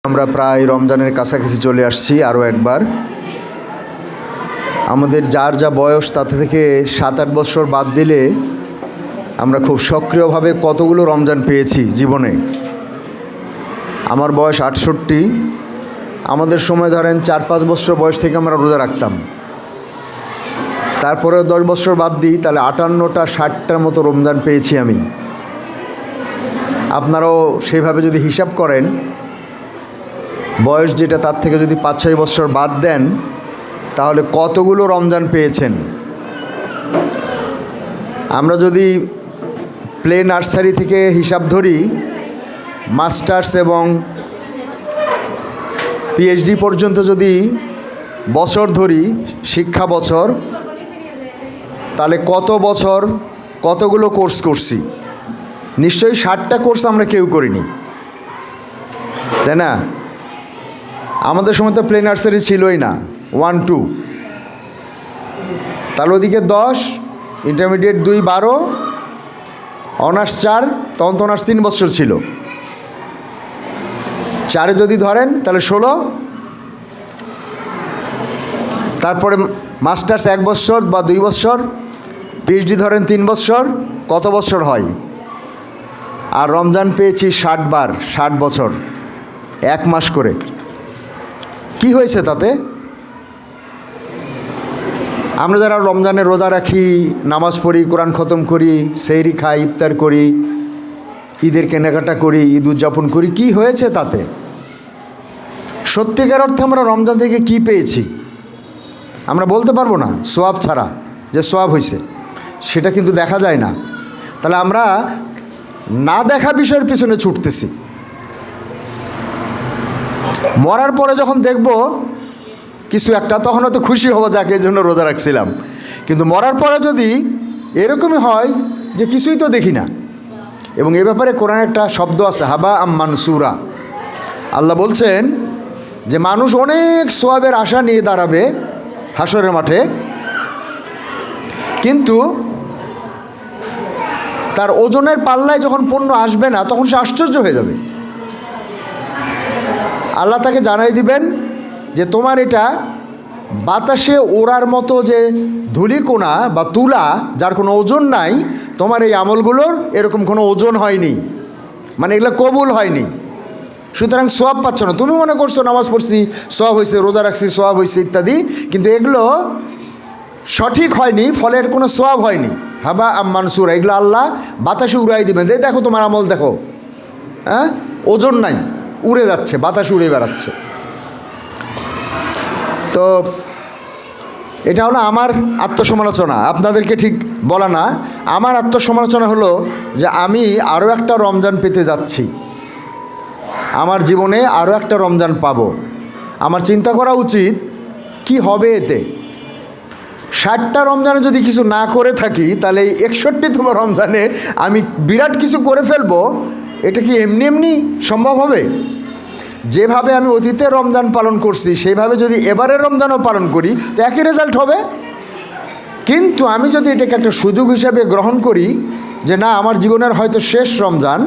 আমরা প্রায় রমজানের কাছাকাছি চলে আসছি। আরও একবার আমাদের যার যা বয়স তাতে থেকে 7-8 বছর বাদ দিলে আমরা খুব সক্রিয়ভাবে কতগুলো রমজান পেয়েছি জীবনে। আমার বয়স 68। আমাদের সময় ধরেন 4-5 বছর বয়স থেকে আমরা রোজা রাখতাম। তারপরেও 10 বছর বাদ দিই, তাহলে 58টা 60টার মতো রমজান পেয়েছি আমি। আপনারাও সেইভাবে যদি হিসাব করেন, বয়স যেটা তার থেকে যদি 5-6 বছর বাদ দেন, তাহলে কতগুলো রমজান পেয়েছেন। আমরা যদি প্লে নার্সারি থেকে হিসাব ধরি, মাস্টার্স এবং পিএইচডি পর্যন্ত যদি বছর ধরি, শিক্ষা বছর, তাহলে কত বছর কতগুলো কোর্স করছি। নিশ্চয়ই 60টা কোর্স আমরা কেউ করিনি, তাই না? আমাদের সময় তো প্লে নার্সারি ছিলই না, 1-2, তাহলে ওদিকে 10, ইন্টারমিডিয়েট 2, 12, অনার্স 4, তখন তো অনার্স 3 বছর ছিল। 4 যদি ধরেন তাহলে 16, তারপরে মাস্টার্স 1 বছর বা 2 বছর, পিএইচডি ধরেন 3 বছর, কত বছর হয়? আর রমজান পেয়েছি 60 বার, 60 বছর, 1 মাস করে। কি হয়েছে তাতে? আমরা যারা রমজানে রোজা রাখি, নামাজ পড়ি, কোরআন খতম করি, সেহরি খাই, ইফতার করি, ঈদের কেনাকাটা করি, ঈদ উদযাপন করি, কি হয়েছে তাতে? সত্যিকার অর্থে আমরা রমজান থেকে কি পেয়েছি আমরা বলতে পারবো না, সোয়াব ছাড়া। যে সোয়াব হয়েছে সেটা কিন্তু দেখা যায় না। তাহলে আমরা না দেখা বিষয়ের পিছনে ছুটতেছি। মরার পরে যখন দেখব কিছু একটা, তখন হয়তো খুশি হবো, যাকে এই জন্য রোজা রাখছিলাম। কিন্তু মরার পরে যদি এরকমই হয় যে কিছুই তো দেখি না, এবং এ ব্যাপারে কোরআন একটা শব্দ আছে, হাবা আম মানসুরা। আল্লাহ বলছেন যে মানুষ অনেক সোয়াবের আশা নিয়ে দাঁড়াবে হাসরের মাঠে, কিন্তু তার ওজনের পাল্লায় যখন পণ্য আসবে না, তখন সে আশ্চর্য হয়ে যাবে। আল্লাহ তাকে জানাই দিবেন যে তোমার এটা বাতাসে ওড়ার মতো যে ধূলিকণা বা তুলা, যার কোনো ওজন নাই, তোমার এই আমলগুলোর এরকম কোনো ওজন হয়নি, মানে এগুলো কবুল হয়নি, সুতরাং সোয়াব পাচ্ছ না। তুমি মনে করছো নামাজ পড়ছি সোয়াব হয়েছে, রোজা রাখছি সোয়াব হয়েছে ইত্যাদি, কিন্তু এগুলো সঠিক হয়নি, ফলের কোনো সোয়াব হয়নি। হাবা আম মানসুরা, এগুলো আল্লাহ বাতাসে উড়াই দিবেন। দেখো তোমার আমল দেখো, হ্যাঁ, ওজন নাই, উড়ে যাচ্ছে, বাতাসে উড়ে বেড়াচ্ছে। তো এটা হলো আমার আত্মসমালোচনা, আপনাদেরকে ঠিক বলা না। আমার আত্মসমালোচনা হলো যে আমি আরও একটা রমজান পেতে যাচ্ছি, আমার জীবনে আরও একটা রমজান পাবো। আমার চিন্তা করা উচিত কি হবে এতে। 60টা রমজানে যদি কিছু না করে থাকি, তাহলে এই 61তম রমজানে আমি বিরাট কিছু করে ফেলবো। এটা কি এমনি এমনি সম্ভব হবে? যেভাবে আমি অতীতে রমজান পালন করছি, সেইভাবে যদি এবারের রমজানও পালন করি, তো একই রেজাল্ট হবে। কিন্তু আমি যদি এটাকে একটা সুযোগ হিসাবে গ্রহণ করি যে না, আমার জীবনের হয়তো শেষ রমজান,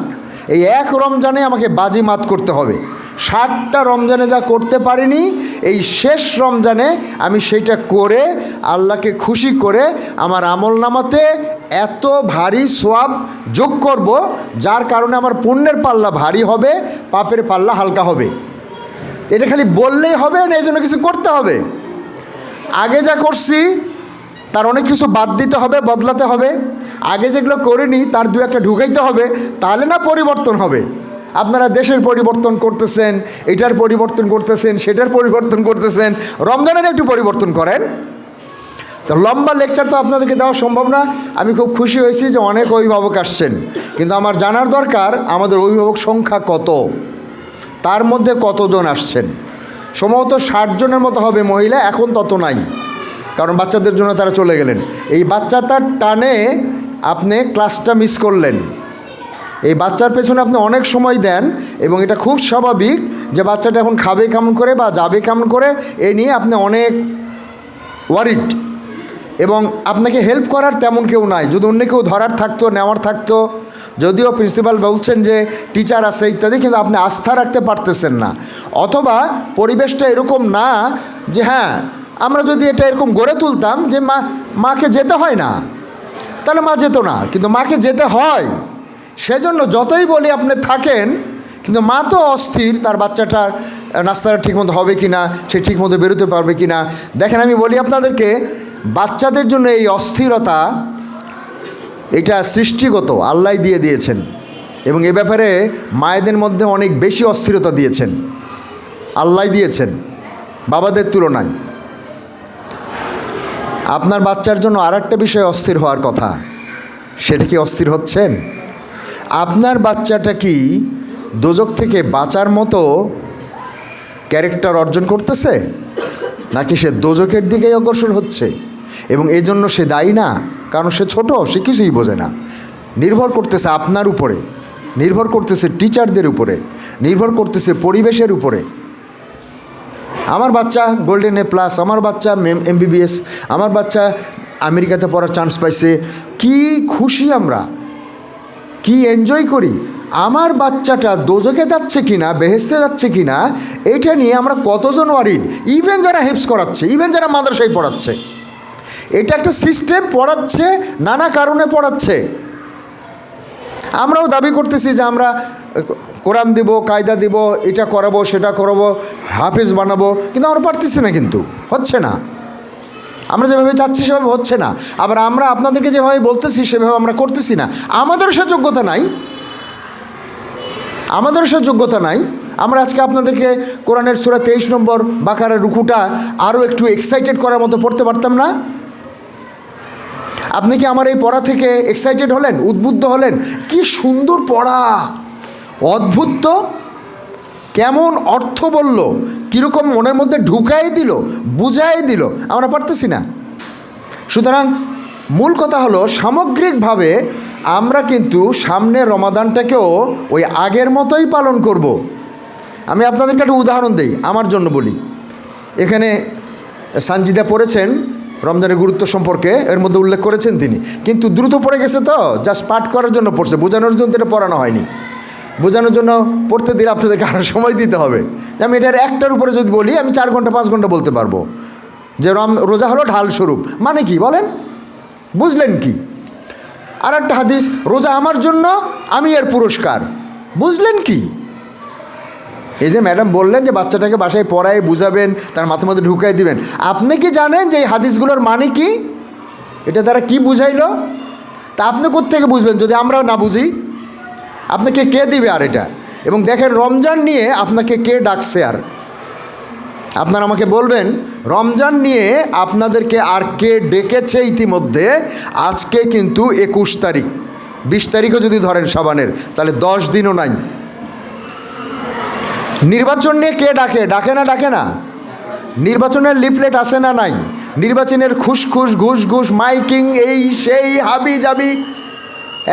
এই এক রমজানে আমাকে বাজিমাত করতে হবে। 60টা রমজানে যা করতে পারিনি, এই শেষ রমজানে আমি সেইটা করে আল্লাহকে খুশি করে আমার আমলনামাতে এত ভারী সোয়াব যোগ করব, যার কারণে আমার পুণ্যের পাল্লা ভারী হবে, পাপের পাল্লা হালকা হবে। এটা খালি বললেই হবে না, এই জন্য কিছু করতে হবে। আগে যা করছি তার অনেক কিছু বাদ দিতে হবে, বদলাতে হবে। আগে যেগুলো করিনি তার 2-1টা ঢুকাইতে হবে, তাহলে না পরিবর্তন হবে। আপনারা দেশের পরিবর্তন করতেছেন, এটার পরিবর্তন করতেছেন, সেটার পরিবর্তন করতেছেন, রমজানের একটু পরিবর্তন করেন। তো লম্বা লেকচার তো আপনাদেরকে দেওয়া সম্ভব না। আমি খুব খুশি হয়েছি যে অনেক অভিভাবক আসছেন, কিন্তু আমার জানার দরকার আমাদের অভিভাবক সংখ্যা কত, তার মধ্যে কতজন আসছেন। সম্ভবত 60 জনের মতো হবে মহিলা, এখন তত নাই, কারণ বাচ্চাদের জন্য তারা চলে গেলেন। এই বাচ্চাটার টানে আপনি ক্লাসটা মিস করলেন। এই বাচ্চার পেছনে আপনি অনেক সময় দেন, এবং এটা খুব স্বাভাবিক যে বাচ্চাটা এখন খাবে কেমন করে বা যাবে কেমন করে, এই নিয়ে আপনি অনেক ওয়ারিড, এবং আপনাকে হেল্প করার তেমন কেউ নাই। যদি অন্য কেউ ধরার থাকতো, নেওয়ার থাকতো, যদিও প্রিন্সিপাল বলছেন যে টিচার আছে ইত্যাদি, কিন্তু আপনি আস্থা রাখতে পারতেছেন না, অথবা পরিবেশটা এরকম না যে হ্যাঁ আমরা যদি এটা এরকম গড়ে তুলতাম যে মাকে যেতে হয় না, তাহলে মা যেত না, কিন্তু মাকে যেতে হয়। সেজন্য যতই বলি আপনি থাকেন, কিন্তু মা তো অস্থির, তার বাচ্চাটার নাস্তাটা ঠিকমতো হবে কি না, সে ঠিকমতো বেরোতে পারবে কি না। দেখেন, আমি বলি আপনাদেরকে, বাচ্চাদের জন্য এই অস্থিরতা এটা সৃষ্টিগত, আল্লাহ দিয়ে দিয়েছেন, এবং এ ব্যাপারে মায়েদের মধ্যে অনেক বেশি অস্থিরতা দিয়েছেন, আল্লাহ দিয়েছেন বাবাদের তুলনায়। আপনার বাচ্চার জন্য আর একটা বিষয় অস্থির হওয়ার কথা, সেটা কি অস্থির হচ্ছেন? আপনার বাচ্চাটা কি দোজক থেকে বাঁচার মতো ক্যারেক্টার অর্জন করতেছে, নাকি সে দোজকের দিকেই অগ্রসর হচ্ছে? এবং এই জন্য সে দায়ী না, কারণ সে ছোট, সে কিছুই বোঝে না। নির্ভর করতেছে আপনার উপরে, নির্ভর করতেছে টিচারদের উপরে, নির্ভর করতেছে পরিবেশের উপরে। আমার বাচ্চা গোল্ডেন এ প্লাস, আমার বাচ্চা MBBS, আমার বাচ্চা আমেরিকাতে পড়ার চান্স পাইছে, কি খুশি আমরা, কি এনজয় করি। আমার বাচ্চাটা দোজকে যাচ্ছে কিনা, বেহেশতে যাচ্ছে কিনা, এটা নিয়ে আমরা কতজন ওয়ারিড, ইভেন যারা হেফজ করাচ্ছে, ইভেন যারা মাদ্রাসায় পড়াচ্ছে। এটা একটা সিস্টেম, পড়াচ্ছে নানা কারণে পড়াচ্ছে। আমরাও দাবি করতেছি যে আমরা কোরআন দিব, কায়দা দিব, এটা করাবো, সেটা করাবো, হাফেজ বানাবো, কিন্তু আমরা পারতেছি না, কিন্তু হচ্ছে না, আমরা যেভাবে চাচ্ছি সেভাবে হচ্ছে না। আবার আমরা আপনাদেরকে যেভাবে বলতেছি সেভাবে আমরা করতেছি না। আমাদেরও সে যোগ্যতা নাই, আমাদেরও সে যোগ্যতা নাই। আমরা আজকে আপনাদেরকে কোরআনের সূরা 23 নম্বর বাকারার রুকুটা আরও একটু এক্সাইটেড করার মতো পড়তে পারতাম না? আপনি কি আমার এই পড়া থেকে এক্সাইটেড হলেন, উদ্বুদ্ধ হলেন? কি সুন্দর পড়া, অদ্ভুত তো, কেমন অর্থ বলল, কীরকম মনের মধ্যে ঢুকাই দিল, বুঝাই দিল, আমরা পারতেছি না। সুতরাং মূল কথা হলো, সামগ্রিকভাবে আমরা কিন্তু সামনের রমাদানটাকেও ওই আগের মতোই পালন করব। আমি আপনাদেরকে একটা উদাহরণ দেই, আমার জন্য বলি। এখানে সানজিদা পড়েছেন রমজানের গুরুত্ব সম্পর্কে, এর মধ্যে উল্লেখ করেছেন তিনি, কিন্তু দ্রুত পড়ে গেছে, তো জাস্ট পাঠ করার জন্য পড়ছে, বোঝানোর জন্য এটা পড়ানো হয়নি। বোঝানোর জন্য পড়তে দিলে আপনাদেরকে আরও সময় দিতে হবে। আমি এটার একটার উপরে যদি বলি, আমি 4 ঘন্টা 5 ঘন্টা বলতে পারবো যে রোজা হলো ঢাল স্বরূপ। মানে কি বলেন, বুঝলেন কি? আর একটা হাদিস, রোজা আমার জন্য, আমি এর পুরস্কার, বুঝলেন কি? এই যে ম্যাডাম বললেন যে বাচ্চাটাকে বাসায় পড়ায় বুঝাবেন, তার মাথার মধ্যে ঢুকাই দিবেন, আপনি কি জানেন যে এই হাদিসগুলোর মানে কি? এটা তারা কি বুঝাইলো? তা আপনি কোত্থেকে বুঝবেন যদি আমরাও না বুঝি? আপনাকে কে দিবে আর এটা? এবং দেখেন, রমজান নিয়ে আপনাকে কে ডাকছে? আর আপনারা আমাকে বলবেন, রমজান নিয়ে আপনাদেরকে আর কে ডেকেছে ইতিমধ্যে? আজকে কিন্তু 21 তারিখ, 20 তারিখও যদি ধরেন শাবানের, তাহলে 10 দিনও নাই। নির্বাচন নিয়ে কে ডাকে? ডাকে না, ডাকে না? নির্বাচনের লিফলেট আছে না নাই? নির্বাচনের খুশখুশ, ঘুষ ঘুষ, মাইকিং, এই সেই, হাবি জাবি,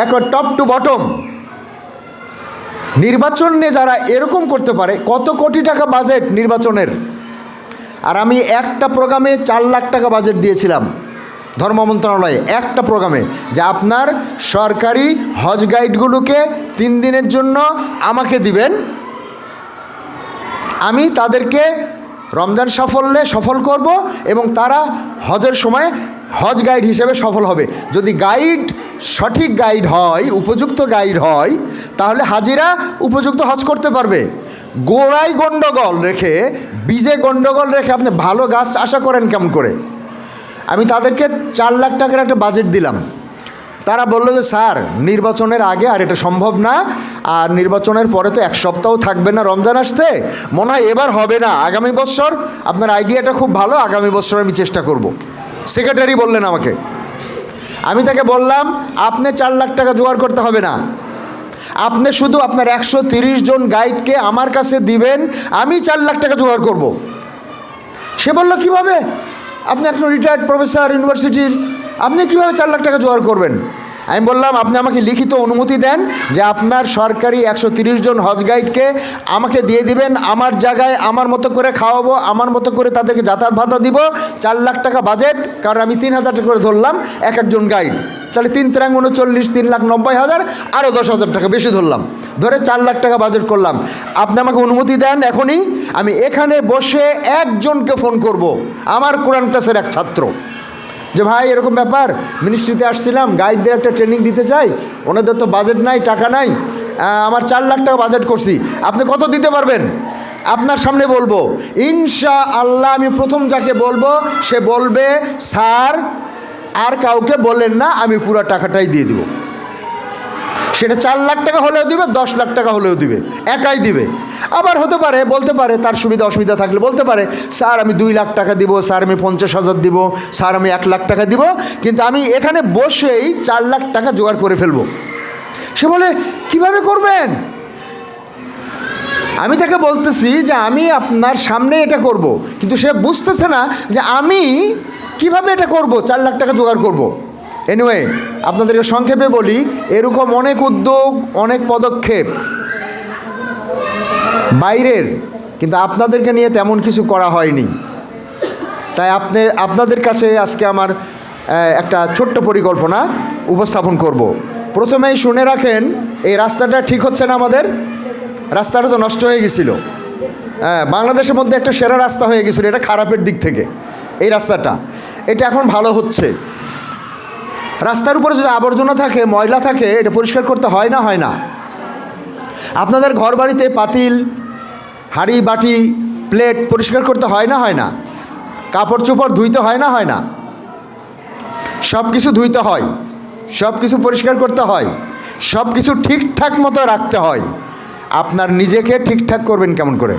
এক টপ টু বটম। নির্বাচন নিয়ে যারা এরকম করতে পারে, কত কোটি টাকা বাজেট নির্বাচনের। আর আমি একটা প্রোগ্রামে 4 লাখ টাকা বাজেট দিয়েছিলাম ধর্ম মন্ত্রণালয়ে, একটা প্রোগ্রামে, যে আপনার সরকারি হজ গাইডগুলোকে 3 দিনের জন্য আমাকে দিবেন, আমি তাদেরকে রমজান সাফল্যে সফল করব, এবং তারা হজের সময় হজ গাইড হিসেবে সফল হবে। যদি গাইড সঠিক গাইড হয়, উপযুক্ত গাইড হয়, তাহলে হাজিরা উপযুক্ত হজ করতে পারবে। গোড়ায় গণ্ডগোল রেখে, বীজে গণ্ডগোল রেখে আপনি ভালো গাছ আশা করেন কেমন করে? আমি তাদেরকে 4 লাখ টাকার একটা বাজেট দিলাম। তারা বললো যে স্যার, নির্বাচনের আগে আর এটা সম্ভব না, আর নির্বাচনের পরে তো 1 সপ্তাহ থাকবে না রমজান আসতে, মনে হয় এবার হবে না, আগামী বছর। আপনার আইডিয়াটা খুব ভালো, আগামী বছর আমি চেষ্টা করব। সেক্রেটারি বললেন আমাকে। আমি তাকে বললাম, আপনি 4 লাখ টাকা জোগাড় করতে হবে না, আপনি শুধু আপনার 130 জন গাইডকে আমার কাছে দিবেন, আমি 4 লাখ টাকা জোগাড় করব। সে বলল, কিভাবে? আপনি এখন রিটায়ার্ড প্রফেসর ইউনিভার্সিটির, আপনি কিভাবে 4 লাখ টাকা জোগাড় করবেন? আমি বললাম আপনি আমাকে লিখিত অনুমতি দেন যে আপনার সরকারি 130 জন হজ গাইডকে আমাকে দিয়ে দিবেন, আমার জায়গায় আমার মতো করে খাওয়াবো, আমার মতো করে তাদেরকে যাতায়াত ভাতা দিব, 4 লাখ টাকা বাজেট, কারণ আমি 3,000 টাকা করে ধরলাম এক একজন গাইড, তাহলে 3 × 39, 3,90,000, আরও 10,000 টাকা বেশি ধরলাম, ধরে 4 লাখ টাকা বাজেট করলাম। আপনি আমাকে অনুমতি দেন এখনই, আমি এখানে বসে একজনকে ফোন করব, আমার কোরআন ক্লাসের এক ছাত্র, যে ভাই এরকম ব্যাপার, মিনিস্ট্রিতে আসছিলাম, গাইডদের একটা ট্রেনিং দিতে চাই, ওনাদের তো বাজেট নাই, টাকা নাই, আমার 4 লাখ টাকা বাজেট করছি, আপনি কত দিতে পারবেন? আপনার সামনে বলবো ইনশাআল্লাহ। আমি প্রথম যাকে বলবো সে বলবে স্যার আর কাউকে বলেন না, আমি পুরো টাকাটাই দিয়ে দিব। সেটা 4 লাখ টাকা হলেও দিবে, 10 লাখ টাকা হলেও দিবে, একাই দিবে। আবার হতে পারে, বলতে পারে তার সুবিধা অসুবিধা থাকলে বলতে পারে স্যার আমি 2 লাখ টাকা দিব, স্যার আমি 50,000 দিব, স্যার আমি 1 লাখ টাকা দিব, কিন্তু আমি এখানে বসেই 4 লাখ টাকা জোগাড় করে ফেলবো। সে বলে কিভাবে করবেন? আমি তাকে বলতেছি যে আমি আপনার সামনে এটা করব, কিন্তু সে বুঝতেছে না যে আমি কিভাবে এটা করব, 4 লাখ টাকা জোগাড় করব। এনিওয়ে, আপনাদেরকে সংক্ষেপে বলি, এরকম অনেক উদ্যোগ, অনেক পদক্ষেপ বাইরের, কিন্তু আপনাদেরকে নিয়ে তেমন কিছু করা হয়নি। তাই আপনাদের কাছে আজকে আমার একটা ছোট্ট পরিকল্পনা উপস্থাপন করব। প্রথমেই শুনে রাখেন, এই রাস্তাটা ঠিক হচ্ছে না, আমাদের রাস্তাটা তো নষ্ট হয়ে গেছিলো, বাংলাদেশের মধ্যে একটা সেরা রাস্তা হয়ে গেছিলো, এটা খারাপের দিক থেকে এই রাস্তাটা, এটা এখন ভালো হচ্ছে। রাস্তার উপরে যদি আবর্জনা থাকে, ময়লা থাকে, এটা পরিষ্কার করতে হয় না, হয় না? আপনাদের ঘর বাড়িতে পাতিল, হাঁড়ি, বাটি, প্লেট পরিষ্কার করতে হয় না, হয় না? কাপড় চোপড় ধুইতে হয় না, হয় না? সব কিছু ধুইতে হয়, সব কিছু পরিষ্কার করতে হয়, সব কিছু ঠিকঠাক মতো রাখতে হয়। আপনার নিজেকে ঠিকঠাক করবেন কেমন করে?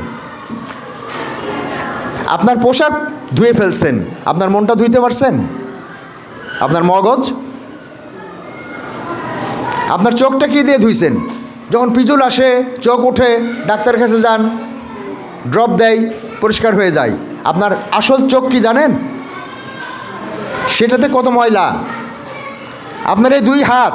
আপনার পোশাক ধুয়ে ফেলছেন, আপনার মনটা ধুইতে পারছেন? আপনার মগজ, আপনার চোখটা কি দিয়ে ধুইছেন? যখন পিজুল আসে, চোখ ওঠে, ডাক্তারের কাছে যান, ড্রপ দেয়, পরিষ্কার হয়ে যায়। আপনার আসল চোখ কি জানেন? সেটাতে কত ময়লা। আপনার এই 2 হাত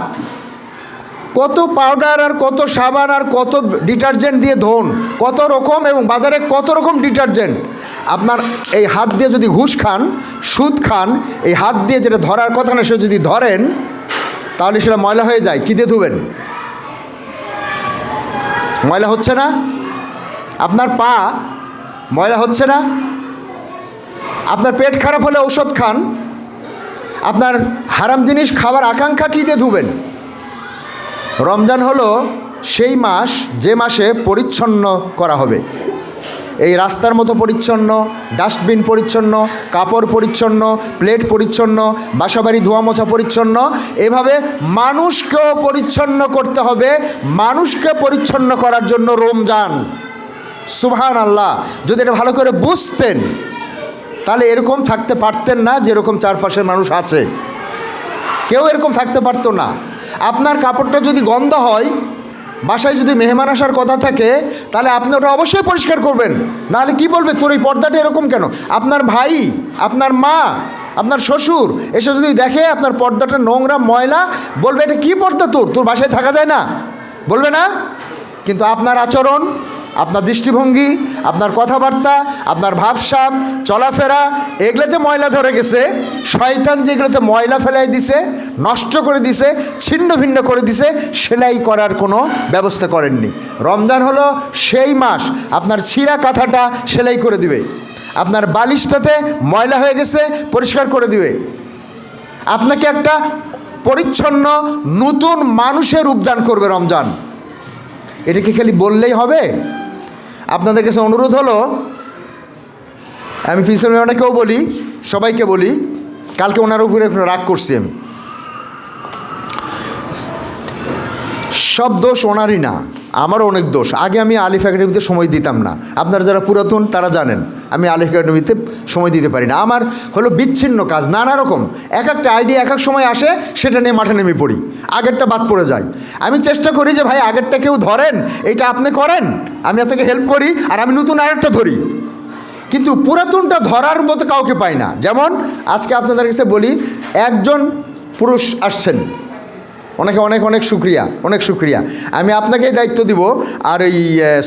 কত পাউডার আর কত সাবান আর কত ডিটারজেন্ট দিয়ে ধোন, কত রকম, এবং বাজারে কত রকম ডিটারজেন্ট। আপনার এই হাত দিয়ে যদি ঘুষ খান, সুদ খান, এই হাত দিয়ে যেটা ধরার কথা না সে যদি ধরেন, তাহলে সেটা ময়লা হয়ে যায়। কী দিয়ে ধুবেন? ময়লা হচ্ছে না? আপনার পা ময়লা হচ্ছে না? আপনার পেট খারাপ হলে ঔষধ খান, আপনার হারাম জিনিস খাওয়ার আকাঙ্ক্ষা কী দিয়ে ধুবেন? রমজান হলো সেই মাস যে মাসে পরিচ্ছন্ন করা হবে। এই রাস্তার মতো পরিচ্ছন্ন, ডাস্টবিন পরিচ্ছন্ন, কাপড় পরিচ্ছন্ন, প্লেট পরিচ্ছন্ন, বাসাবাড়ি ধোয়া মোছা পরিচ্ছন্ন, এভাবে মানুষকেও পরিচ্ছন্ন করতে হবে। মানুষকে পরিচ্ছন্ন করার জন্য রমজান। সুবহান আল্লাহ! যদি এটা ভালো করে বুঝতেন তাহলে এরকম থাকতে পারতেন না যেরকম চারপাশের মানুষ আছে। কেউ এরকম থাকতে পারতো না। আপনার কাপড়টা যদি গন্ধ হয়, বাসায় যদি মেহমান আসার কথা থাকে, তাহলে আপনি ওটা অবশ্যই পরিষ্কার করবেন। নাহলে কি বলবে, তোর এই পর্দাটা এরকম কেন? আপনার ভাই, আপনার মা, আপনার শ্বশুর এসে যদি দেখে আপনার পর্দাটা নোংরা, ময়লা, বলবে এটা কি পর্দা, তোর বাসায় থাকা যায় না, বলবে না? কিন্তু আপনার আচরণ, আপনার দৃষ্টিভঙ্গি, আপনার কথাবার্তা, আপনার ভাবসাব, চলাফেরা, এগুলো যে ময়লা ধরে গেছে, শয়তান যেগুলোতে ময়লা ফেলাই দিছে, নষ্ট করে দিছে, ছিন্ন ভিন্ন করে দিছে, সেলাই করার কোনো ব্যবস্থা করেননি। রমজান হলো সেই মাস, আপনার ছিঁড়া কাঁথাটা সেলাই করে দিবে, আপনার বালিশটাতে ময়লা হয়ে গেছে পরিষ্কার করে দিবে, আপনাকে একটা পরিচ্ছন্ন নতুন মানুষের রূপ দান করবে রমজান। এটা কি খালি বললেই হবে? আপনাদের কাছে অনুরোধ হলো, আমি পিছনে অনেকেও বলি, সবাইকে বলি, কালকে ওনার উপরে রাগ করছি আমি। সব দোষ ওনারই না, আমারও অনেক দোষ। আগে আমি আলিফ একাডেমিতে সময় দিতাম না। আপনারা যারা পুরাতন তারা জানেন আমি আলিফ একাডেমিতে সময় দিতে পারি না। আমার হলো বিচ্ছিন্ন কাজ, নানা রকম, এক একটা আইডিয়া এক এক সময় আসে, সেটা নিয়ে মাঠে নেমে পড়ি, আগেরটা বাদ পড়ে যায়। আমি চেষ্টা করি যে ভাই আগেরটা কেউ ধরেন, এইটা আপনি করেন, আমি আপনাকে হেল্প করি, আর আমি নতুন আরেকটা ধরি। কিন্তু পুরাতনটা ধরার মতো কাউকে পাই না। যেমন আজকে আপনাদের কাছে বলি, একজন পুরুষ আসছেন, অনেক অনেক অনেক শুক্রিয়া, অনেক শুক্রিয়া। আমি আপনাকেই দায়িত্ব দিব। আর এই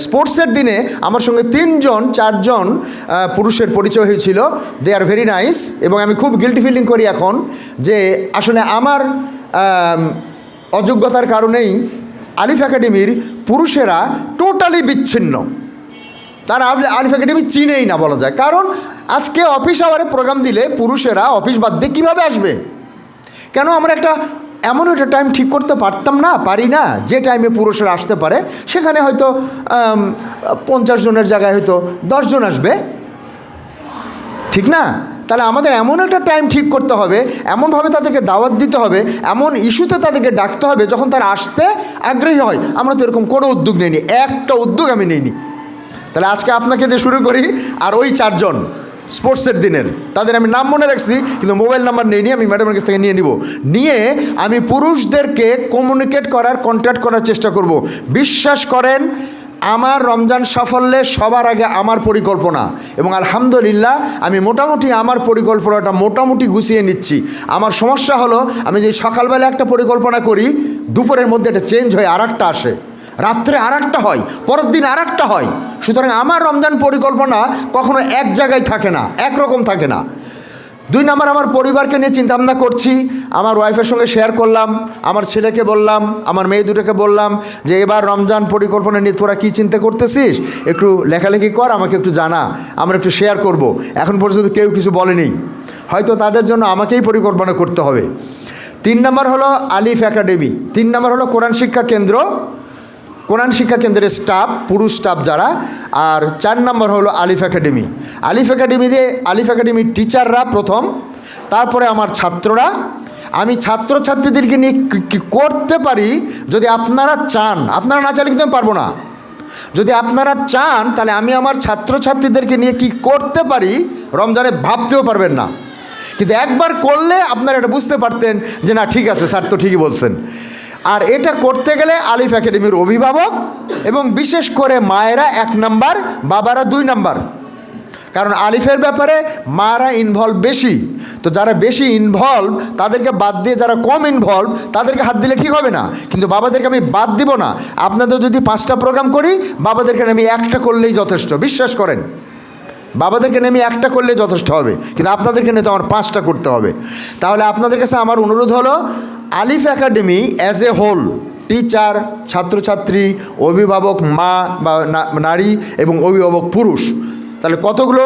স্পোর্টসের দিনে আমার সঙ্গে 4জন পুরুষের পরিচয় হয়েছিল। দে আর ভেরি নাইস। এবং আমি খুব গিল্টি ফিলিং করি এখন যে আসলে আমার অযোগ্যতার কারণেই আলিফ একাডেমির পুরুষেরা টোটালি বিচ্ছিন্ন। তারা আলিফ একাডেমি চিনেই না বলা যায়। কারণ আজকে অফিস আওয়ারে প্রোগ্রাম দিলে পুরুষেরা অফিস বাদ দিয়ে কীভাবে আসবে? কেন আমরা এমন একটা টাইম ঠিক করতে পারি না যে টাইমে পুরুষেরা আসতে পারে। সেখানে হয়তো 50 জনের জায়গায় হয়তো 10 জন আসবে, ঠিক না? তাহলে আমাদের এমন একটা টাইম ঠিক করতে হবে, এমনভাবে তাদেরকে দাওয়াত দিতে হবে, এমন ইস্যুতে তাদেরকে ডাকতে হবে যখন তারা আসতে আগ্রহী হয়। আমরা তো এরকম কোনো উদ্যোগ নিইনি, একটা উদ্যোগ আমি নিইনি। তাহলে আজকে আপনাকে দিয়ে শুরু করি। আর ওই 4 জন স্পোর্টসের দিনের, তাদের আমি নাম মনে রাখছি কিন্তু মোবাইল নাম্বার নিয়ে আমি ম্যাডামের কাছ থেকে নিয়ে আমি পুরুষদেরকে কমিউনিকেট করার, কন্ট্যাক্ট করার চেষ্টা করব। বিশ্বাস করেন, আমার রমজান সাফল্যে সবার আগে আমার পরিকল্পনা, এবং আলহামদুলিল্লাহ আমি মোটামুটি আমার পরিকল্পনাটা মোটামুটি গুছিয়ে নিচ্ছি। আমার সমস্যা হলো, আমি যে সকালবেলা একটা পরিকল্পনা করি, দুপুরের মধ্যে এটা চেঞ্জ হয়ে আর একটা আসে, রাত্রে আর একটা হয়, পরের দিন আর একটা হয়। সুতরাং আমার রমজান পরিকল্পনা কখনো এক জায়গায় থাকে না, একরকম থাকে না। 2 নম্বর, আমার পরিবারকে নিয়ে চিন্তাভাবনা করছি। আমার ওয়াইফের সঙ্গে শেয়ার করলাম, আমার ছেলেকে বললাম, আমার মেয়ে দুটোকে বললাম যে এবার রমজান পরিকল্পনা নিয়ে তোরা কী চিন্তা করতেছিস, একটু লেখালেখি কর, আমাকে একটু জানা, আমরা একটু শেয়ার করব। এখন পর্যন্ত কেউ কিছু বলেনি, হয়তো তাদের জন্য আমাকেই পরিকল্পনা করতে হবে। 3 নম্বর হলো আলিফ একাডেমি, 3 নম্বর হলো কোরআন শিক্ষা কেন্দ্র, কোরআন শিক্ষা কেন্দ্রের স্টাফ, পুরুষ স্টাফ যারা। আর 4 নম্বর হলো আলিফ একাডেমি। আলিফ একাডেমির টিচাররা প্রথম, তারপরে আমার ছাত্ররা। আমি ছাত্রছাত্রীদেরকে নিয়ে কী করতে পারি, যদি আপনারা চান, আপনারা না চাইলে কিন্তু আমি পারবো না। যদি আপনারা চান তাহলে আমি আমার ছাত্রছাত্রীদেরকে নিয়ে কি করতে পারি রমজানে ভাবতেও পারবেন না। কিন্তু একবার করলে আপনারা এটা বুঝতে পারতেন যে না, ঠিক আছে স্যার তো ঠিকই বলছেন। আর এটা করতে গেলে আলিফ একাডেমির অভিভাবক এবং বিশেষ করে মায়েরা 1 নাম্বার, বাবারা 2 নাম্বার। কারণ আলিফের ব্যাপারে মারা ইনভলভ বেশি। তো যারা বেশি ইনভলভ তাদেরকে বাদ দিয়ে যারা কম ইনভলভ তাদেরকে হাত দিলে ঠিক হবে না। কিন্তু বাবাদেরকে আমি বাদ দিব না। আপনাদের যদি 5টা প্রোগ্রাম করি, বাবাদেরকে আমি 1টা করলেই যথেষ্ট। বিশ্বাস করেন, বাবাদেরকে নিয়ে আমি 1টা করলে যথেষ্ট হবে, কিন্তু আপনাদেরকে নিয়ে তো আমার 5টা করতে হবে। তাহলে আপনাদের কাছে আমার অনুরোধ হলো, Alif academy as a whole, teacher, ছাত্রছাত্রী, অভিভাবক মা বা নারী এবং অভিভাবক পুরুষ, তাহলে কতগুলো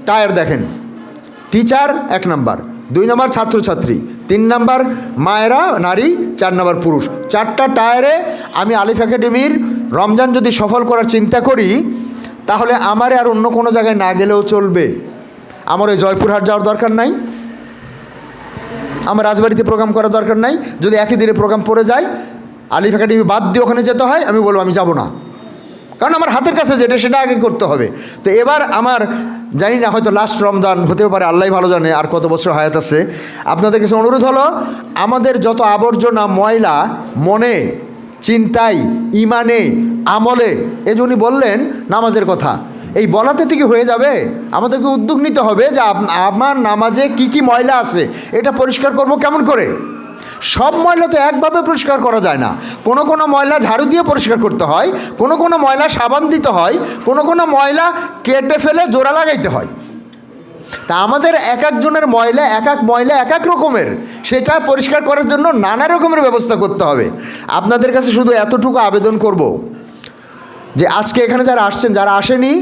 টায়ার দেখেন। টিচার 1 নাম্বার, 2 নাম্বার ছাত্রছাত্রী, 3 নাম্বার মায়েরা নারী, 4 নাম্বার পুরুষ। 4টা টায়ারে আমি আলিফ একাডেমির রমজান যদি সফল করার চিন্তা করি, তাহলে আমারে আর অন্য কোনো জায়গায় না গেলেও চলবে। আমার ওই জয়পুরহাট যাওয়ার দরকার নাই, আমার রাজবাড়িতে প্রোগ্রাম করার দরকার নাই। যদি একই দিনে প্রোগ্রাম পড়ে যায়, আলিফ একাডেমি বাদ দিয়ে ওখানে যেতে হয়, আমি বলবো আমি যাব না, কারণ আমার হাতের কাছে যেটা সেটা আগে করতে হবে। তো এবার আমার জানি না, হয়তো লাস্ট রমজান হতেও পারে, আল্লাহ ভালো জানে আর কত বছর হায়াত আছে। আপনাদের কাছে অনুরোধ হলো, আমাদের যত আবর্জনা ময়লা মনে, চিন্তায়, ইমানে, আমলে, এই জন্যই বললেন নামাজের কথা, এই বলাতে থেকে হয়ে যাবে? আমাদেরকে উদ্যোগ নিতে হবে যে আমার নামাজে কি কি ময়লা আছে এটা পরিষ্কার করব কেমন করে। সব ময়লা তো একভাবে পরিষ্কার করা যায় না। কোনো কোনো ময়লা ঝাড়ু দিয়ে পরিষ্কার করতে হয়, কোনো কোনো ময়লা সাবান দিতে হয়, কোনো কোনো ময়লা কেটে ফেলে জোড়া লাগাইতে হয়। তা আমাদের এক একজনের ময়লা এক এক রকমের, সেটা পরিষ্কার করার জন্য নানা রকমের ব্যবস্থা করতে হবে। আপনাদের কাছে শুধু এতটুকু আবেদন করব যে আজকে এখানে যারা আসছেন, যারা আসেনি,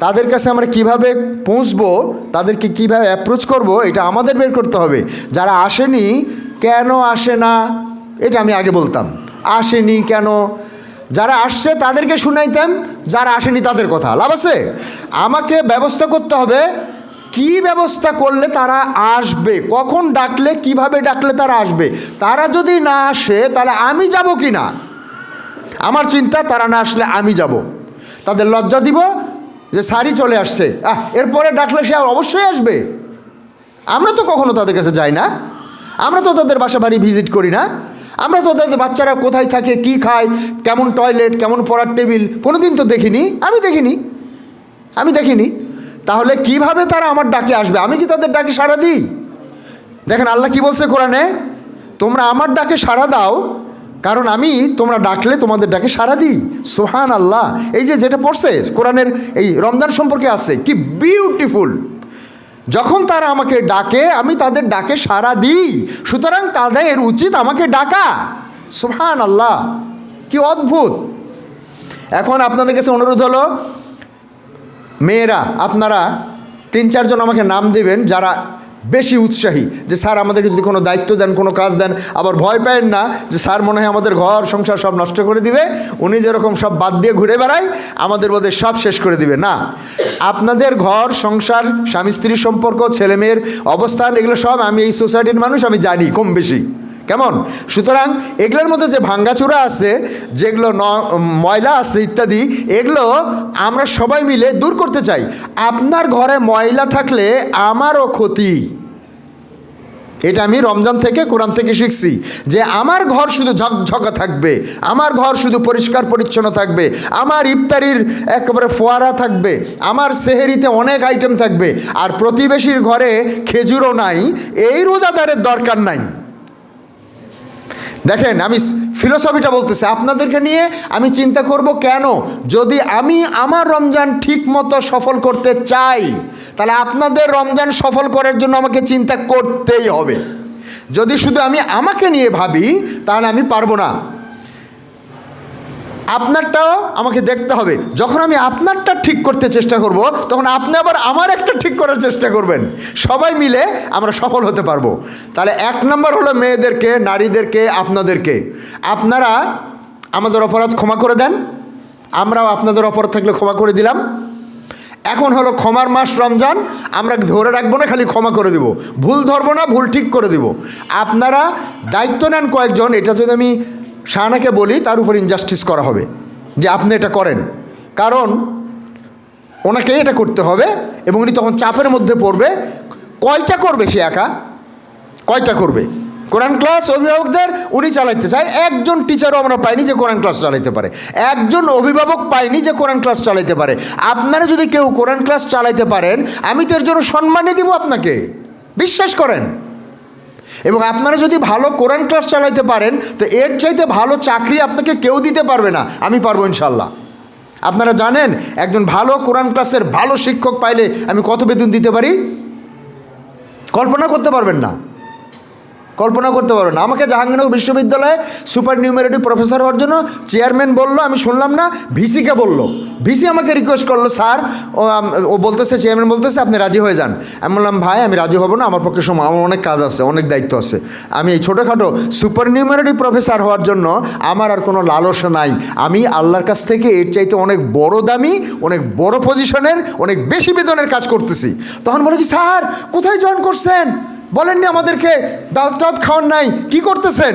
তাদের কাছে আমরা কিভাবে পৌঁছবো, তাদেরকে কিভাবে অ্যাপ্রোচ করব, এটা আমাদের বের করতে হবে। যারা আসেনি, কেন আসে না এটা আমি আগে বলতাম, আসেনি কেন। যারা আসছে তাদেরকে শুনাইতাম, যারা আসেনি তাদের কথা। লাভ আছে? আমাকে ব্যবস্থা করতে হবে, কি ব্যবস্থা করলে তারা আসবে, কখন ডাকলে, কিভাবে ডাকলে তারা আসবে। তারা যদি না আসে তাহলে আমি যাব কি না, আমার চিন্তা, তারা না আসলে আমি যাব। তাদের লজ্জা দিব যে স্যারই চলে আসছে, এরপরে ডাকলে সে অবশ্যই আসবে। আমরা তো কখনো তাদের কাছে যাই না, আমরা তো তাদের বাসা বাড়ি ভিজিট করি না, আমরা তো তাদের বাচ্চারা কোথায় থাকে, কি খায়, কেমন টয়লেট, কেমন পড়ার টেবিল, কোনো দিন তো দেখিনি, আমি দেখিনি। তাহলে কিভাবে তারা আমার ডাকে আসবে? আমি কি তাদের ডাকে সাড়া দিই? দেখেন আল্লাহ কি বলছে কোরআনে, তোমরা আমার ডাকে সাড়া দাও কারণ আমি তোমরা ডাকলে তোমাদের ডাকে সাড়া দিই। সুবহান আল্লাহ। এই যে যেটা পড়ছে কোরআনের এই রমজান সম্পর্কে আছে, কি বিউটিফুল। যখন তারা আমাকে ডাকে আমি তাদের ডাকে সাড়া দিই, সুতরাং তাদের উচিত আমাকে ডাকা। সুবহান আল্লাহ, কি অদ্ভুত। এখন আপনাদের কাছে অনুরোধ হলো, মেয়েরা আপনারা 3-4 জন আমাকে নাম দেবেন যারা বেশি উৎসাহী, যে স্যার আমাদেরকে যদি কোনো দায়িত্ব দেন, কোনো কাজ দেন, আবার ভয় পায়েন না যে স্যার মনে হয় আমাদের ঘর সংসার সব নষ্ট করে দিবে, উনি যেরকম সব বাদ দিয়ে ঘুরে বেড়ায় আমাদের মধ্যে সব শেষ করে দিবে। না, আপনাদের ঘর সংসার, স্বামী স্ত্রীর সম্পর্ক, ছেলে মেয়ের অবস্থান, এগুলো সব আমি এই সোসাইটির মানুষ, আমি জানি কম বেশি কেমন। সুতরাং এগুলোর মধ্যে যে ভাঙ্গাচোরা আছে, যেগুলো ময়লা আছে ইত্যাদি, এগুলো আমরা সবাই মিলে দূর করতে চাই। আপনার ঘরে ময়লা থাকলে আমারও ক্ষতি। এটা আমি রমজান থেকে, কোরআন থেকে শিখছি যে আমার ঘর শুধু ঝকঝকা থাকবে, আমার ঘর শুধু পরিষ্কার পরিচ্ছন্ন থাকবে, আমার ইফতারির একেবারে ফোয়ারা থাকবে, আমার সেহেরিতে অনেক আইটেম থাকবে, আর প্রতিবেশীর ঘরে খেজুরও নাই, এই রোজাদারের দরকার নাই। দেখেন, আমি ফিলোসফিটা বলতেছি আপনাদেরকে নিয়ে। আমি চিন্তা করব কেন, যদি আমি আমার রমজান ঠিক মতো সফল করতে চাই, তাহলে আপনাদের রমজান সফল করার জন্য আমাকে চিন্তা করতেই হবে। যদি শুধু আমি আমাকে নিয়ে ভাবি তাহলে আমি পারবো না। আপনারটাও আমাকে দেখতে হবে। যখন আমি আপনারটা ঠিক করতে চেষ্টা করব, তখন আপনি আবার আমার একটা ঠিক করার চেষ্টা করবেন, সবাই মিলে আমরা সফল হতে পারবো। তাহলে 1 নম্বর হলো মেয়েদেরকে, নারীদেরকে, আপনাদেরকে, আপনারা আমাদের অপরাধ ক্ষমা করে দেন, আমরাও আপনাদের অপরাধ থাকলে ক্ষমা করে দিলাম। এখন হলো ক্ষমার মাস রমজান, আমরা ধরে রাখবো না, খালি ক্ষমা করে দেব, ভুল ধরবো না, ভুল ঠিক করে দেব। আপনারা দায়িত্ব নেন কয়েকজন, এটা যদি আমি শাহানাকে বলি তার উপর ইনজাস্টিস করা হবে যে আপনি এটা করেন, কারণ ওনাকে এটা করতে হবে এবং উনি তখন চাপের মধ্যে পড়বে। কয়টা করবে সে একা? কয়টা করবে? কোরআন ক্লাস অভিভাবকদের উনি চালাইতে চায়। একজন টিচারও আমরা পাইনি যে কোরআন ক্লাস চালাইতে পারে, একজন অভিভাবক পাইনি যে কোরআন ক্লাস চালাইতে পারে। আপনারা যদি কেউ কোরআন ক্লাস চালাইতে পারেন, আমি তো এর জন্য সম্মানই দিব আপনাকে, বিশ্বাস করেন। এবং আপনারা যদি ভালো কোরআন ক্লাস চালাইতে পারেন, তো এর চাইতে ভালো চাকরি আপনাকে কেউ দিতে পারবে না, আমি পারবো ইনশাল্লাহ। আপনারা জানেন একজন ভালো কোরআন ক্লাসের ভালো শিক্ষক পাইলে আমি কত বেতন দিতে পারি? কল্পনা করতে পারবেন না, কল্পনা করতে পারবেন না। আমাকে জাহাঙ্গীরনগর বিশ্ববিদ্যালয়ে সুপার নিউমেরিটি প্রফেসর হওয়ার জন্য চেয়ারম্যান বললো, আমি শুনলাম না, ভিসিকে বললো। ভিসি আমাকে রিকোয়েস্ট করলো, স্যার ও বলতেছে, চেয়ারম্যান বলতেছে আপনি রাজি হয়ে যান। আমি বললাম ভাই আমি রাজি হব না, আমার পক্ষে সময়, আমার অনেক কাজ আছে, অনেক দায়িত্ব আছে। আমি এই ছোটোখাটো সুপার নিউমেরিটি প্রফেসর হওয়ার জন্য আমার আর কোনো লালসা নাই। আমি আল্লাহর কাছ থেকে এর চাইতে অনেক বড় দামি, অনেক বড় পজিশনের, অনেক বেশি বেতনের কাজ করতেছি। তখন বলে কি, স্যার কোথায় জয়েন করছেন, বলেননি আমাদেরকে, দাওয়াত টাওয়াত খাওয়ান নাই, কী করতেছেন?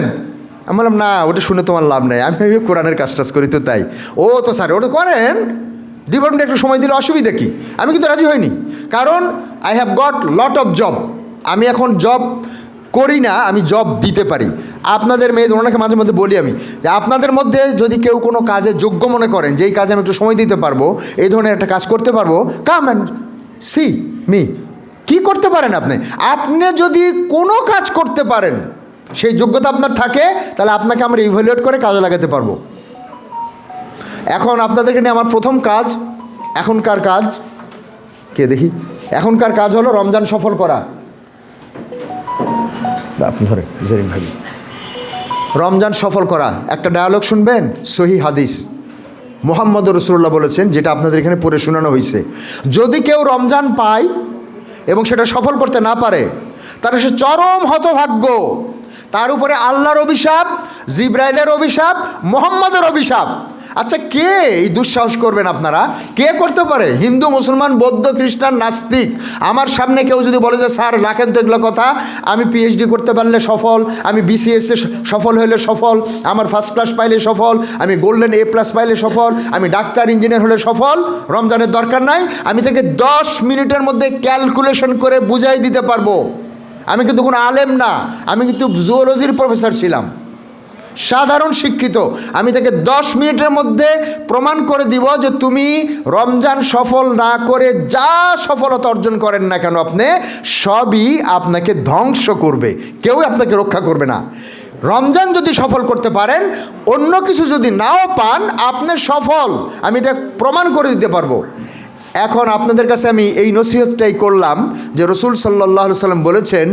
আমি বললাম না, ওটা শুনে তোমার লাভ নেই, আমি কোরআনের কাজ টাজ করি তো তাই। ও তো স্যার ওটা করেন, ডিপার্টমেন্টে একটু সময় দিলে অসুবিধা কী? আমি কিন্তু রাজি হইনি, কারণ I have got lot of job. আমি এখন জব করি না, আমি জব দিতে পারি। আপনাদের মেয়ে ওনাকে মাঝে মধ্যে বলি আমি, যে আপনাদের মধ্যে যদি কেউ কোনো কাজে যোগ্য মনে করেন, যেই কাজে আমি একটু সময় দিতে পারবো, এই ধরনের একটা কাজ করতে পারবো, কাম অ্যান্ড সি মি। কি করতে পারেন আপনি? আপনি যদি কোনো কাজ করতে পারেন, সেই যোগ্যতা আপনার থাকে, তাহলে আপনাকে আমরা ইভ্যালুয়েট করে কাজে লাগাতে পারবো। এখন আপনাদেরকে নিয়ে আমার প্রথম কাজ, এখনকার কাজ কে দেখি, এখনকার কাজ হলো রমজান সফল করা। আপনি ধরেন জেরিন ভাই, রমজান সফল করা। একটা ডায়ালগ শুনবেন, সহি হাদিস, মুহাম্মদ রাসূলুল্লাহ বলেছেন, যেটা আপনাদের এখানে পড়ে শোনানো হয়েছে। যদি কেউ রমজান পায় এবং সেটা সফল করতে না পারে, তাহলে সে চরম হতভাগ্য। তার উপরে আল্লাহর অভিশাপ, জিব্রাইলের অভিশাপ, মুহাম্মদের অভিশাপ। আচ্ছা, কে এই দুঃসাহস করবেন আপনারা? কে করতে পারে? হিন্দু, মুসলমান, বৌদ্ধ, খ্রিস্টান, নাস্তিক। আমার সামনে কেউ যদি বলে যে স্যার রাখেন তো এগুলো কথা, আমি পিএইচডি করতে পারলে সফল, আমি বিসিএসে সফল হলে সফল, আমার ফার্স্ট ক্লাস পাইলে সফল, আমি গোল্ডেন A+ পাইলে সফল, আমি ডাক্তার ইঞ্জিনিয়ার হলে সফল, রমজানের দরকার নাই, আমি থেকে 10 মিনিটের মধ্যে ক্যালকুলেশন করে বুঝাই দিতে পারবো। আমি কিন্তু কোনো আলেম না, আমি কিন্তু জুওলজির প্রফেসর ছিলাম, সাধারণ শিক্ষিত। আমি তাকে 10 মিনিটের মধ্যে প্রমাণ করে দিব যে তুমি রমজান সফল না করে যা সফলতা অর্জন করেন না কেন, আপনি সবই আপনাকে ধ্বংস করবে, কেউ আপনাকে রক্ষা করবে না। রমজান যদি সফল করতে পারেন, অন্য কিছু যদি নাও পান, আপনি সফল, আমি এটা প্রমাণ করে দিতে পারবো। এখন আপনাদের কাছে আমি এই নসিহতটাই করলাম যে রসুল সাল্লাল্লাহু আলাইহি সাল্লাম বলেছেন,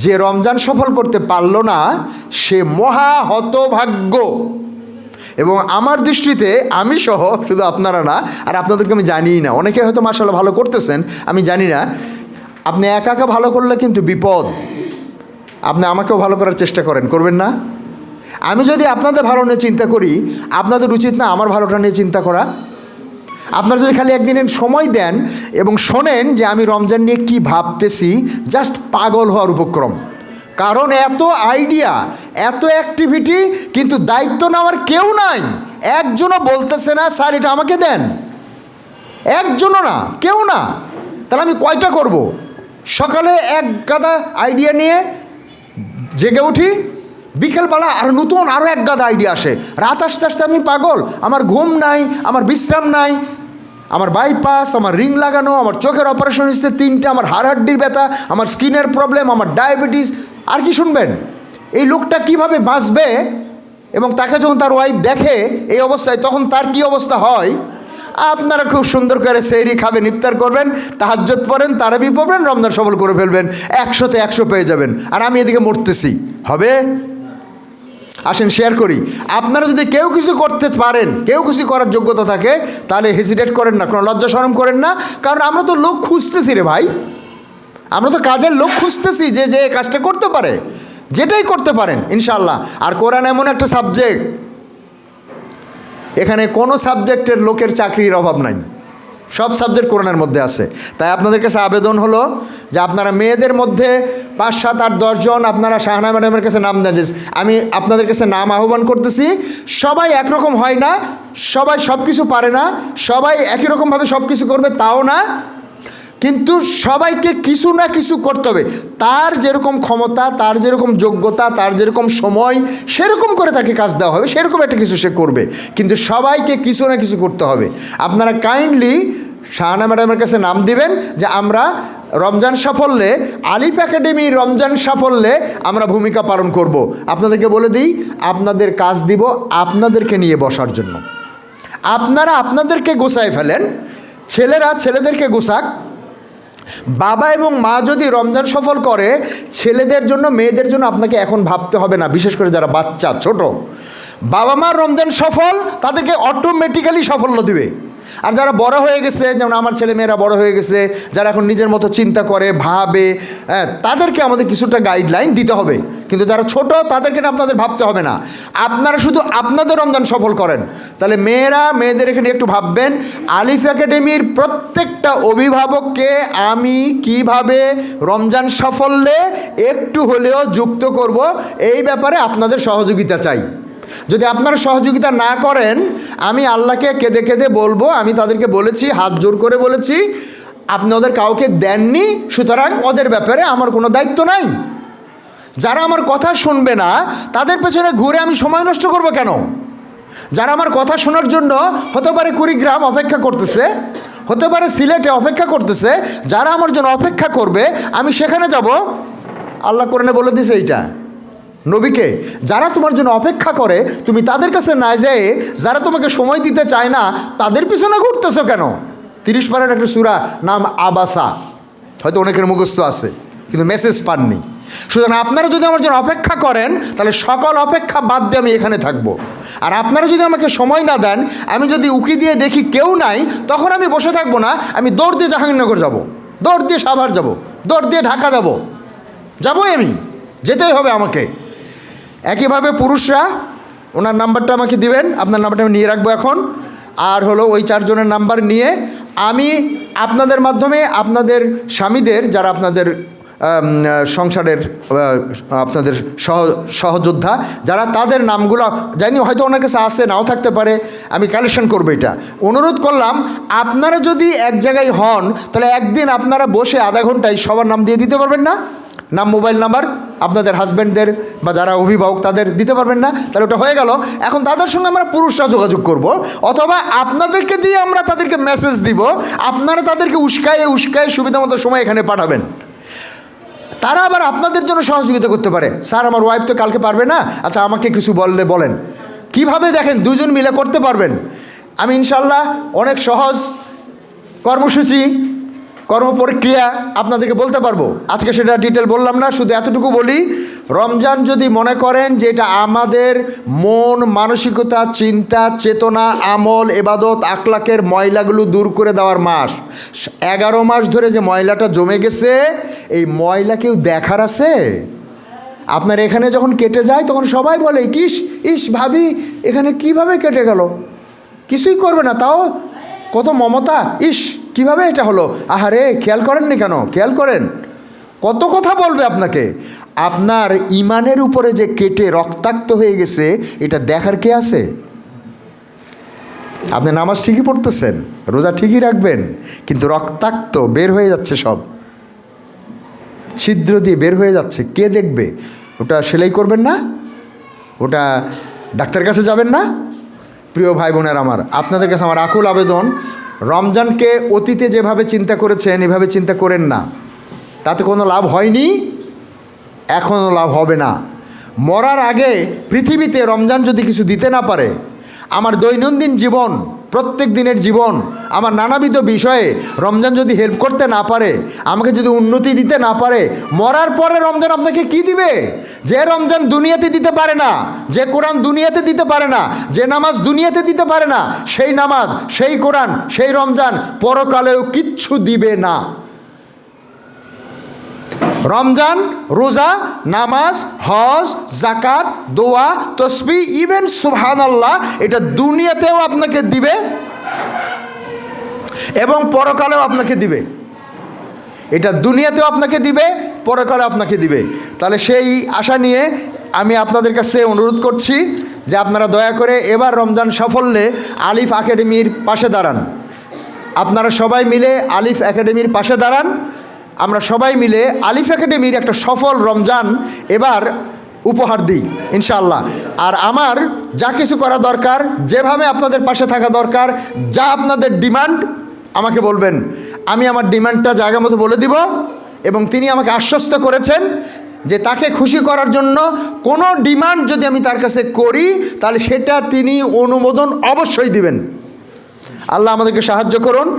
যে রমজান সফল করতে পারল না সে মহা হতভাগ্য। এবং আমার দৃষ্টিতে আমি সহ, শুধু আপনারা না, আর আপনাদেরকে আমি জানিই না, অনেকে হয়তো মাশাআল্লাহ ভালো করতেছেন, আমি জানি না। আপনি একা একা ভালো করলে কিন্তু বিপদ। আপনি আমাকেও ভালো করার চেষ্টা করবেন না? আমি যদি আপনাদের ভালো নিয়ে চিন্তা করি, আপনাদের উচিত না আমার ভালোটা নিয়ে চিন্তা করা? আপনারা যদি খালি একদিনের সময় দেন এবং শোনেন যে আমি রমজান নিয়ে কি ভাবতেছি, জাস্ট পাগল হওয়ার উপক্রম। কারণ এত আইডিয়া, এত অ্যাক্টিভিটি, কিন্তু দায়িত্ব নেওয়ার কেউ নাই। একজনও বলতেছে না স্যার এটা আমাকে দেন, একজনও না, কেউ না। তাহলে আমি কয়টা করব? সকালে এক গাদা আইডিয়া নিয়ে জেগে উঠি, বিকেলবেলা আর নতুন আরও এক গাদা আইডিয়া আসে, রাত আসতে আসতে আমি পাগল। আমার ঘুম নাই, আমার বিশ্রাম নাই, আমার বাইপাস, আমার রিং লাগানো, আমার চোখের অপারেশন হচ্ছে 3টে, আমার হাড়হাড্ডির ব্যথা, আমার স্কিনের প্রবলেম, আমার ডায়াবেটিস। আর কি শুনবেন? এই লোকটা কিভাবে বাঁচবে? এবং তাকে যখন তার ওয়াইফ দেখে এই অবস্থায়, তখন তার কি অবস্থা হয়? আপনারা খুব সুন্দর করে সেহরি খাবেন, ইফতার করবেন, তাহাজ্জুদ পড়েন, তারাবি পড়বেন, রমজান সফল করে ফেলবেন, 100-তে 100 পেয়ে যাবেন। আর আমি এদিকে মরতেছি। হবে? আসেন শেয়ার করি। আপনারা যদি কেউ কিছু করতে পারেন, কেউ কিছু করার যোগ্যতা থাকে, তাহলে হেজিটেট করেন না, কোনো লজ্জা শরম করেন না। কারণ আমরা তো লোক খুঁজতেছি রে ভাই, আমরা তো কাজের লোক খুঁজতেছি যে যে কাজটা করতে পারে, যেটাই করতে পারেন ইনশাআল্লাহ। আর কোরআন এমন একটা সাবজেক্ট, এখানে কোনো সাবজেক্টের লোকের চাকরির অভাব নাই, সব সাবজেক্ট কোরআনের মধ্যে আছে। তাই আপনাদের কাছে আবেদন হলো যে আপনারা মেয়েদের মধ্যে 5, 7, 8, 10 জন আপনারা শাহানা ম্যাডামের কাছে নাম দেন। আমি আপনাদের কাছে নাম আহ্বান করতেছি। সবাই একরকম হয় না, সবাই সব কিছু পারে না, সবাই একই রকমভাবে সব কিছু করবে তাও না, কিন্তু সবাইকে কিছু না কিছু করতে হবে। তার যেরকম ক্ষমতা, তার যেরকম যোগ্যতা, তার যেরকম সময়, সেরকম করে তাকে কাজ দেওয়া হবে, সেরকম একটা কিছু সে করবে। কিন্তু সবাইকে কিছু না কিছু করতে হবে। আপনারা কাইন্ডলি শাহানা ম্যাডামের কাছে নাম দিবেন যে আমরা রমজান সাফল্যে, আলিফ একাডেমি রমজান সাফল্যে আমরা ভূমিকা পালন করব। আপনাদেরকে বলে দিই, আপনাদের কাজ দিব আপনাদেরকে নিয়ে বসার জন্য। আপনারা আপনাদেরকে গোছায় ফেলেন, ছেলেরা ছেলেদেরকে গোছাক। বাবা এবং মা যদি রমজান সফল করে, ছেলেদের জন্য মেয়েদের জন্য আপনাকে এখন ভাবতে হবে না। বিশেষ করে যারা বাচ্চা ছোট, বাবা মার রমজান সফল তাদেরকে অটোমেটিক্যালি সাফল্য দিবে। আর যারা বড় হয়ে গেছে, যেমন আমার ছেলে মেয়েরা বড় হয়ে গেছে, যারা এখন নিজের মতো চিন্তা করে, ভাবে, তাদেরকে আমাদের কিছুটা গাইডলাইন দিতে হবে। কিন্তু যারা ছোট, তাদেরকে আপনাদের ভাবতে হবে না। আপনারা শুধু আপনাদের রমজান সফল করেন। তাহলে মেয়েরা মেয়েদের এখানে একটু ভাববেন, আলিফ একাডেমির প্রত্যেকটা অভিভাবককে আমি কিভাবে রমজান সাফল্যে একটু হলেও যুক্ত করব, এই ব্যাপারে আপনাদের সহযোগিতা চাই। যদি আপনারা সহযোগিতা না করেন, আমি আল্লাহকে কেঁদে কেঁদে বলবো, আমি তাদেরকে বলেছি, হাত জোর করে বলেছি, আপনি ওদের কাউকে দেননি, সুতরাং ওদের ব্যাপারে আমার কোনো দায়িত্ব নাই। যারা আমার কথা শুনবে না, তাদের পেছনে ঘুরে আমি সময় নষ্ট করব কেন? যারা আমার কথা শোনার জন্য হতে পারে কুড়িগ্রাম অপেক্ষা করতেছে, হতে পারে সিলেটে অপেক্ষা করতেছে, যারা আমার জন্য অপেক্ষা করবে আমি সেখানে যাব। আল্লাহ কোরআনে বলে দিয়েছে এইটা নবীকে, যারা তোমার জন্য অপেক্ষা করে তুমি তাদের কাছে না যেয়ে, যারা তোমাকে সময় দিতে চায় না তাদের পিছনে ঘুরতেছো কেন? 30 পারার একটা সূরা নাম আবাসা, হয়তো অনেকের মুখস্থ আছে কিন্তু মেসেজ পাননি। সুতরাং আপনারা যদি আমার জন্য অপেক্ষা করেন, তাহলে সকল অপেক্ষা বাদ দিয়ে আমি এখানে থাকবো। আর আপনারা যদি আমাকে সময় না দেন, আমি যদি উকি দিয়ে দেখি কেউ নাই, তখন আমি বসে থাকবো না, আমি দৌড় দিয়ে জাহাঙ্গীরনগর যাব, দৌড় দিয়ে সাভার যাব, দৌড় দিয়ে ঢাকা যাবোই, আমি যেতেই হবে আমাকে। একইভাবে পুরুষরা, ওনার নাম্বারটা আমাকে দিবেন, আপনার নাম্বারটা আমি নিয়ে রাখবো এখন। আর হলো ওই 4 জনের নাম্বার নিয়ে আমি আপনাদের মাধ্যমে আপনাদের স্বামীদের, যারা আপনাদের সংসারের আপনাদের সহযোদ্ধা যারা, তাদের নামগুলো জানি হয়তো ওনার কাছে আসে নাও থাকতে পারে, আমি কালেকশন করবো। এটা অনুরোধ করলাম, আপনারা যদি এক জায়গায় হন, তাহলে একদিন আপনারা বসে আধা ঘন্টায় সবার নাম দিয়ে দিতে পারবেন না? নাম, মোবাইল নাম্বার, আপনাদের হাজব্যান্ডদের বা যারা অভিভাবক তাদের দিতে পারবেন না? তাহলে ওটা হয়ে গেল। এখন তাদের সঙ্গে আমরা পুরুষরা যোগাযোগ করব, অথবা আপনাদেরকে দিয়ে আমরা তাদেরকে মেসেজ দিব, আপনারা তাদেরকে উস্কায়ে সুবিধা মতো সময় এখানে পাঠাবেন। তারা আবার আপনাদের জন্য সহযোগিতা করতে পারে। স্যার আমার ওয়াইফ তো কালকে পারবে না, আচ্ছা আমাকে কিছু বললে বলেন। কিভাবে দেখেন দুজন মিলে করতে পারবেন। আমি ইনশাল্লাহ অনেক সহজ কর্মসূচি কর্মপ্রক্রিয়া আপনাদেরকে বলতে পারবো। আজকে সেটা ডিটেল বললাম না, শুধু এতটুকু বলি, রমজান যদি মনে করেন যে এটা আমাদের মন মানসিকতা চিন্তা চেতনা আমল এবাদত আখলাকের ময়লাগুলো দূর করে দেওয়ার মাস, 11 মাস ধরে যে ময়লাটা জমে গেছে এই ময়লা কেউ দেখার আছে? আপনার এখানে যখন কেটে যায় তখন সবাই বলে কিস ইস ভাবি এখানে কিভাবে কেটে গেল, কিছুই করবে না, তাও কত মমতা, ইস কিভাবে এটা হলো, আহারে খেয়াল করেননি কেন, খেয়াল করেন, কত কথা বলবে আপনাকে। আপনার ইমানের উপরে যে কেটে রক্তাক্ত হয়ে গেছে এটা দেখার কে আছে? আপনি নামাজ ঠিকই পড়তেছেন, রোজা ঠিকই রাখবেন, কিন্তু রক্তাক্ত বের হয়ে যাচ্ছে, সব ছিদ্র দিয়ে বের হয়ে যাচ্ছে, কে দেখবে? ওটা সেলাই করবেন না? ওটা ডাক্তারের কাছে যাবেন না? প্রিয় ভাই বোনের আমার, আপনাদের কাছে আমার আকুল আবেদন, রমজানকে অতীতে যেভাবে চিন্তা করেছেন এভাবে চিন্তা করেন না, তাতে কোনো লাভ হয়নি, এখনও লাভ হবে না। মরার আগে পৃথিবীতে রমজান যদি কিছু দিতে না পারে, আমার দৈনন্দিন জীবন প্রত্যেক দিনের জীবন আমার নানাবিধ বিষয়ে রমজান যদি হেল্প করতে না পারে, আমাকে যদি উন্নতি দিতে না পারে, মরার পরে রমজান আপনাকে কি দিবে? যে রমজান দুনিয়াতে দিতে পারে না, যে কোরআন দুনিয়াতে দিতে পারে না, যে নামাজ দুনিয়াতে দিতে পারে না, সেই নামাজ সেই কোরআন সেই রমজান পরকালেও কিচ্ছু দিবে না। রমজান রোজা নামাজ হজ জাকাত দোয়া তসবিহ ইভেন সুবহানাল্লাহ এটা দুনিয়াতেও আপনাকে দিবে এবং পরকালেও আপনাকে দিবে। এটা দুনিয়াতেও আপনাকে দিবে, পরকালে আপনাকে দিবে। তাহলে সেই আশা নিয়ে আমি আপনাদের কাছে অনুরোধ করছি যে আপনারা দয়া করে এবার রমজান সাফল্যে আলিফ একাডেমির পাশে দাঁড়ান। আপনারা সবাই মিলে আলিফ একাডেমির পাশে দাঁড়ান। আমরা সবাই মিলে আলিফ একাডেমির একটা সফল রমজান এবার উপহার দিই ইনশাআল্লাহ। আর আমার যা কিছু করা দরকার, যেভাবে আপনাদের পাশে থাকা দরকার, যা আপনাদের ডিমান্ড আমাকে বলবেন, আমি আমার ডিমান্ডটা জায়গা মতো বলে দিব। এবং তিনি আমাকে আশ্বস্ত করেছেন যে তাকে খুশি করার জন্য কোনো ডিমান্ড যদি আমি তার কাছে করি তাহলে সেটা তিনি অনুমোদন অবশ্যই দিবেন। আল্লাহ আমাদেরকে সাহায্য করুন।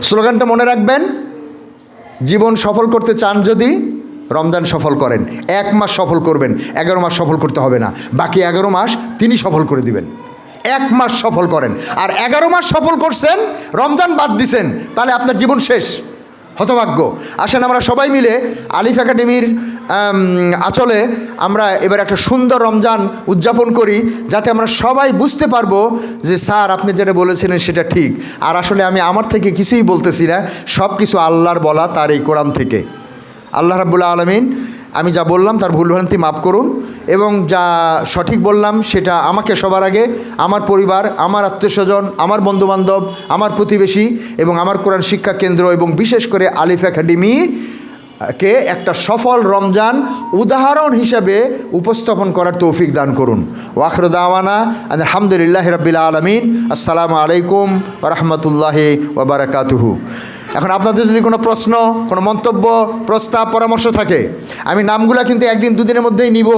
স্লোগানটা মনে রাখবেন, জীবন সফল করতে চান যদি রমজান সফল করেন, 1 মাস সফল করবেন, 11 মাস সফল করতে হবে না, বাকি 11 মাস তিনি সফল করে দিবেন। 1 মাস সফল করেন, আর 11 মাস সফল করছেন, রমজান বাদ দিছেন, তাহলে আপনার জীবন শেষ, হতভাগ্য। আসেন আমরা সবাই মিলে আলিফ একাডেমির আঁচলে আমরা এবার একটা সুন্দর রমজান উদযাপন করি, যাতে আমরা সবাই বুঝতে পারবো যে স্যার আপনি যেটা বলেছিলেন সেটা ঠিক। আর আসলে আমি আমার থেকে কিছুই বলতেছি না, সব কিছু আল্লাহর বলা, তার এই কোরআন থেকে। আল্লাহ রাব্বুল আলামিন আমি যা বললাম তার ভুলভ্রান্তি মাফ করুন, এবং যা সঠিক বললাম সেটা আমাকে সবার আগে, আমার পরিবার, আমার আত্মীয়স্বজন, আমার বন্ধুবান্ধব, আমার প্রতিবেশী এবং আমার কোরআন শিক্ষা কেন্দ্র এবং বিশেষ করে আলিফ একাডেমিকে একটা সফল রমজান উদাহরণ হিসাবে উপস্থাপন করার তৌফিক দান করুন। ওয়াখির দাওয়ানা আলহামদুলিল্লাহি রাব্বিল আলামিন। আসসালামু আলাইকুম ওয়া রাহমাতুল্লাহি ওয়া বারাকাতুহু। এখন আপনাদের যদি কোনো প্রশ্ন, কোনো মন্তব্য, প্রস্তাব, পরামর্শ থাকে, আমি নামগুলো কিন্তু 1-2 দিনের মধ্যেই নিব।